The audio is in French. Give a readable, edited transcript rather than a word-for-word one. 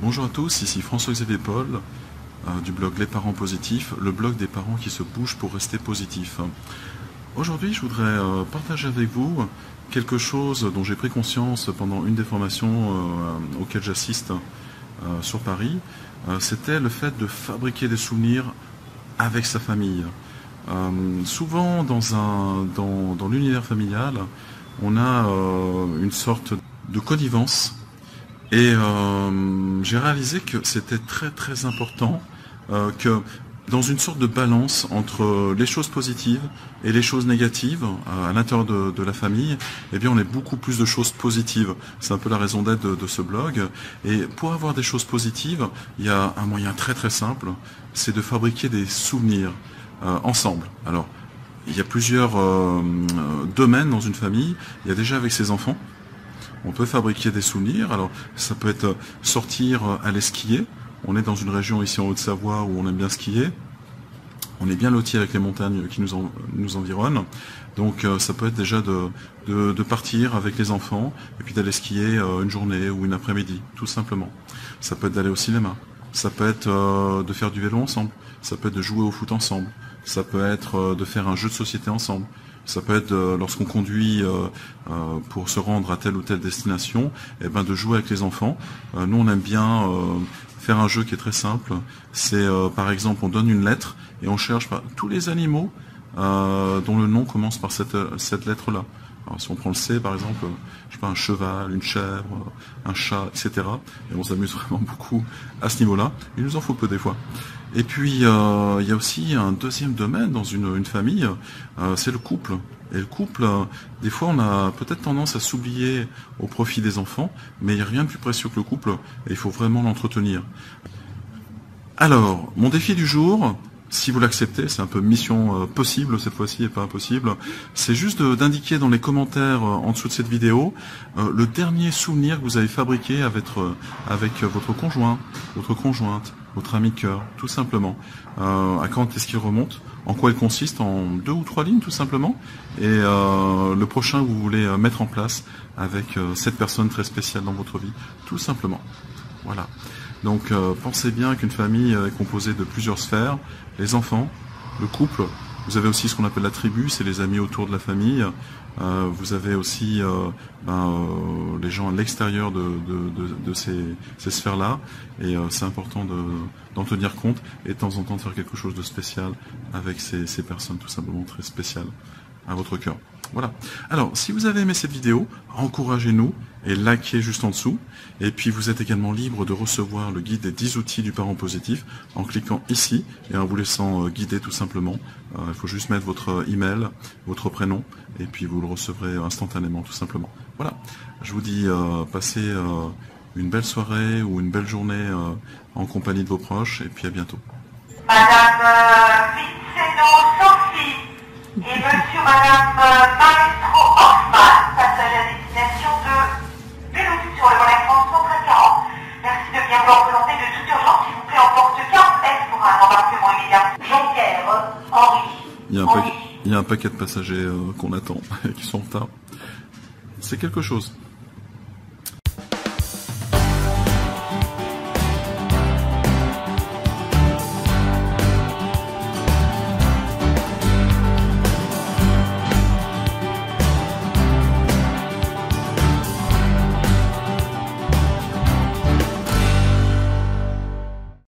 Bonjour à tous, ici François-Xavier Paul du blog Les Parents Positifs, le blog des parents qui se bougent pour rester positifs. Aujourd'hui, je voudrais partager avec vous quelque chose dont j'ai pris conscience pendant une des formations auxquelles j'assiste sur Paris. C'était le fait de fabriquer des souvenirs avec sa famille. Souvent dans l'univers familial, on a une sorte de connivence. Et j'ai réalisé que c'était très important que dans une sorte de balance entre les choses positives et les choses négatives à l'intérieur de la famille, eh bien on ait beaucoup plus de choses positives. C'est un peu la raison d'être de ce blog. Et pour avoir des choses positives, il y a un moyen très simple, c'est de fabriquer des souvenirs ensemble. Alors, il y a plusieurs domaines dans une famille. Il y a déjà avec ses enfants. On peut fabriquer des souvenirs. Alors, ça peut être sortir, aller skier. On est dans une région ici en Haute-Savoie où on aime bien skier. On est bien loti avec les montagnes qui nous environnent. Donc, ça peut être déjà de partir avec les enfants et puis d'aller skier une journée ou une après-midi, tout simplement. Ça peut être d'aller au cinéma. Ça peut être de faire du vélo ensemble. Ça peut être de jouer au foot ensemble. Ça peut être de faire un jeu de société ensemble. Ça peut être lorsqu'on conduit pour se rendre à telle ou telle destination, et ben de jouer avec les enfants. Nous, on aime bien faire un jeu qui est très simple. C'est par exemple, on donne une lettre et on cherche tous les animaux dont le nom commence par cette lettre-là. Alors, si on prend le C, par exemple, je sais pas, un cheval, une chèvre, un chat, etc. Et on s'amuse vraiment beaucoup à ce niveau-là. Il nous en faut peu des fois. Et puis, il y a aussi un deuxième domaine dans une famille, c'est le couple. Et le couple, des fois, on a peut-être tendance à s'oublier au profit des enfants, mais il n'y a rien de plus précieux que le couple, et il faut vraiment l'entretenir. Alors, mon défi du jour, si vous l'acceptez, c'est un peu mission possible cette fois-ci et pas impossible, c'est juste d'indiquer dans les commentaires en dessous de cette vidéo le dernier souvenir que vous avez fabriqué avec votre conjoint, votre conjointe, votre ami de cœur, tout simplement. À quand est-ce qu'il remonte? En quoi il consiste? En 2 ou 3 lignes, tout simplement. Et le prochain que vous voulez mettre en place avec cette personne très spéciale dans votre vie, tout simplement. Voilà. Donc pensez bien qu'une famille est composée de plusieurs sphères, les enfants, le couple, vous avez aussi ce qu'on appelle la tribu, c'est les amis autour de la famille, vous avez aussi les gens à l'extérieur de ces sphères-là, et c'est important d'en tenir compte et de temps en temps de faire quelque chose de spécial avec ces personnes tout simplement très spéciales à votre cœur. Voilà. Alors, si vous avez aimé cette vidéo, encouragez-nous et likez juste en dessous. Et puis, vous êtes également libre de recevoir le guide des 10 outils du parent positif en cliquant ici et en vous laissant guider tout simplement. Il faut juste mettre votre email, votre prénom, et puis vous le recevrez instantanément tout simplement. Voilà. Je vous dis, passez une belle soirée ou une belle journée en compagnie de vos proches, et puis à bientôt. Madame Viceno-Sophie et Monsieur Madame Maestro Hoffman, passagers à destination de Bélousse sur le volet France 140. Merci de bien vouloir présenter de toute urgence, s'il vous plaît, en porte 15S pour un embarquement immédiat. Jonquière, Henri. Il y a un paquet de passagers qu'on attend, qui sont en retard. C'est quelque chose.